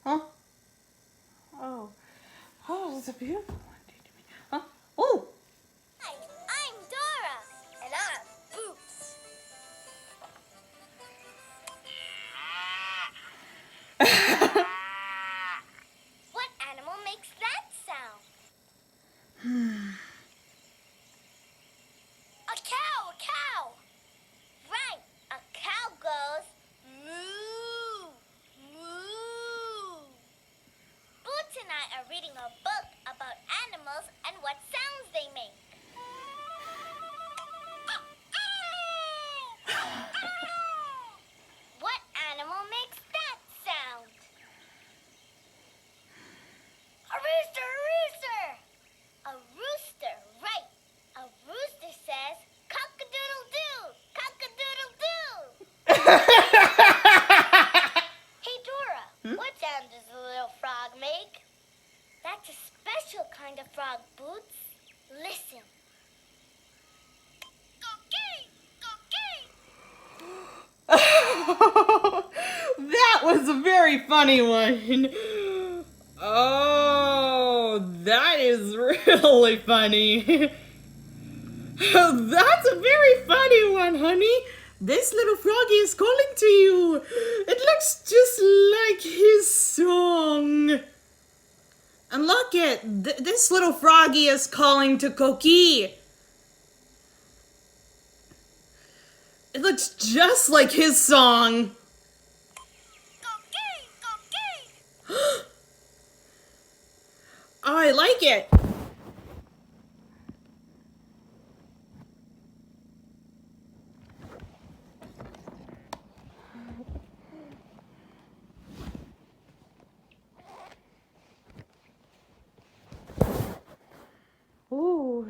Huh? Oh. Oh, it's a beautiful one. Huh? Oh! Hi, I'm Dora, and I'm Boots. What animal makes that sound? A cow, a cow. Right, a cow goes moo, moo. Boots and I are reading a book about animals and what sounds they make. What animal makes that sound? A rooster, a rooster! A rooster, right. A rooster says, cock-a-doodle-doo, cock-a-doodle-doo. Hey, Dora, what sound does the little frog make? That's a special kind of frog, Boots. Listen. That was a very funny one. Oh, that is really funny. That's a very funny one, honey. This little froggy is calling to you. It looks just like his song. And look this little froggy is calling to Koki. It looks just like his song. Oh, I like it. Ooh.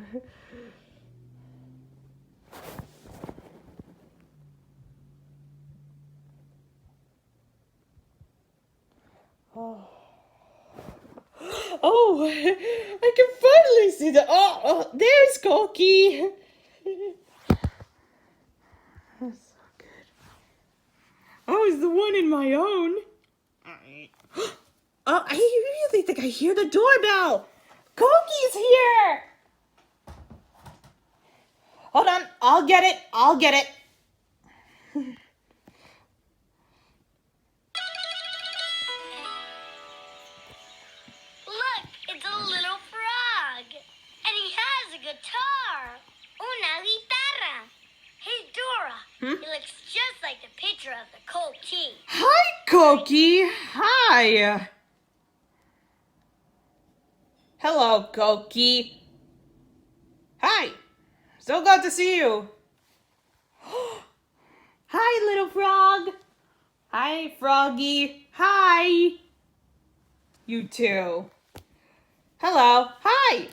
Oh, I can finally see the. Oh, there's Koki. That's so good. Oh, it's the one in my own. Oh, I really think I hear the doorbell. Koki's here. Hold on, I'll get it. Look, it's a little frog. And he has a guitar. Una guitarra. Hey, Dora. He looks just like the picture of the Koki. Hi, Koki. Hi. Hello, Koki. Hi. So glad to see you. Hi, little frog. Hi, Froggy. Hi. You too. Hello. Hi.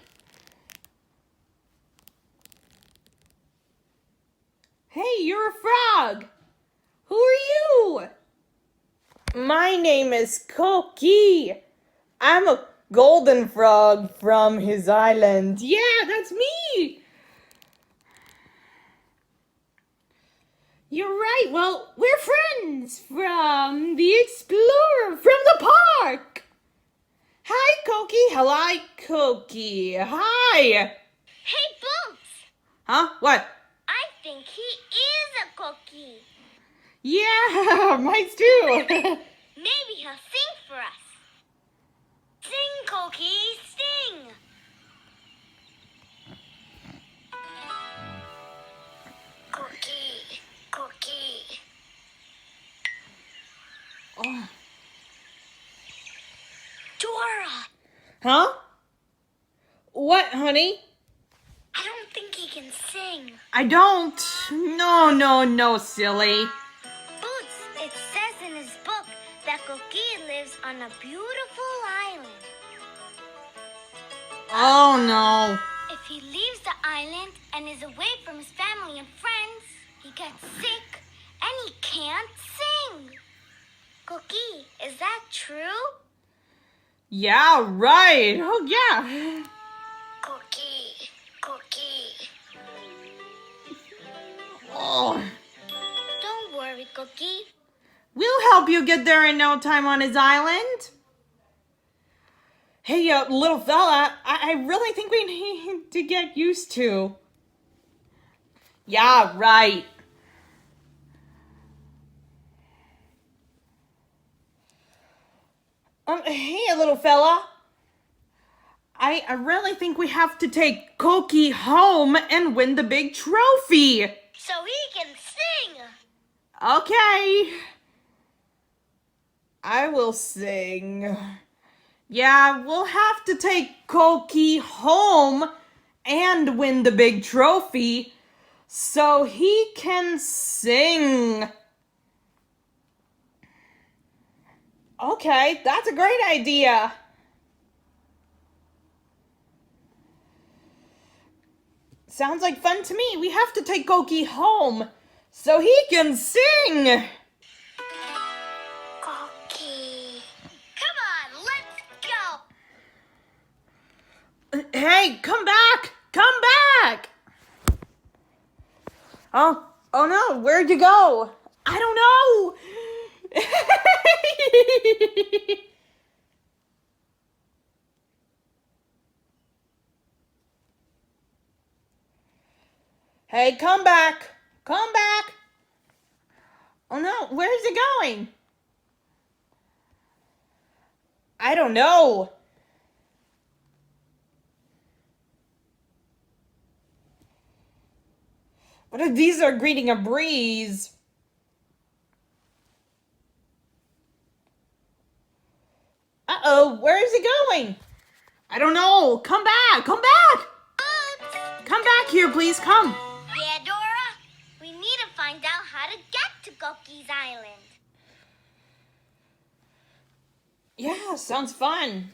Hey, you're a frog. Who are you? My name is Koki. I'm a golden frog from his island. Yeah, that's me. You're right. Well, we're friends from the Explorer from the park. Hi, Koki. Hello, Koki. Hi. Hey, Boots. Huh? What? I think he is a Koki. Yeah, mine too. Maybe he'll sing for us. Sing, Koki, sing. Koki, Koki. Oh. Dora. Huh? What, honey? I don't think he can sing. I don't. No, silly. Boots, it says in his book that Koki lives on a beautiful island. Oh, no. If he leaves the island and is away from his family and friends, he gets sick and he can't sing. Koki, is that true? Yeah, right. Oh, yeah. Koki, Koki. Oh, help you get there in no time on his island. Hey, little fella, I really think we need to get used to. Yeah, right. Hey, little fella. I really think we have to take Koki home and win the big trophy. So he can sing. Okay. I will sing. Yeah, we'll have to take Koki home and win the big trophy so he can sing. Okay, that's a great idea. Sounds like fun to me. We have to take Koki home so he can sing. Koki. Come on, let's go. Hey, come back! Come back! Oh no, where'd you go? I don't know. Hey, come back! Come back! Oh no, where's it going? I don't know. What if these are greeting a breeze? Uh-oh, where is it going? I don't know. Come back! Come back! Come back here, please, come. Yeah, Dora? We need to find out how to get to Koki's island. Yeah, sounds fun.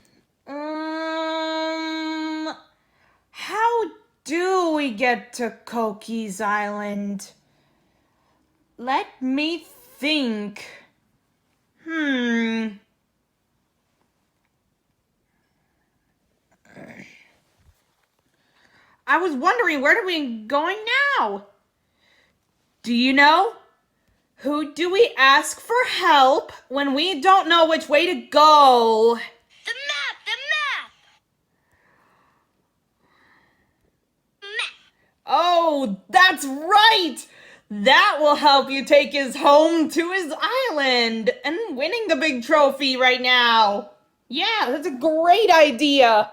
How do we get to Koki's island? Let me think. I was wondering, where are we going now? Do you know? Who do we ask for help when we don't know which way to go? The map! The map! Map! Oh, that's right! That will help you take us home to his island and winning the big trophy right now. Yeah, that's a great idea.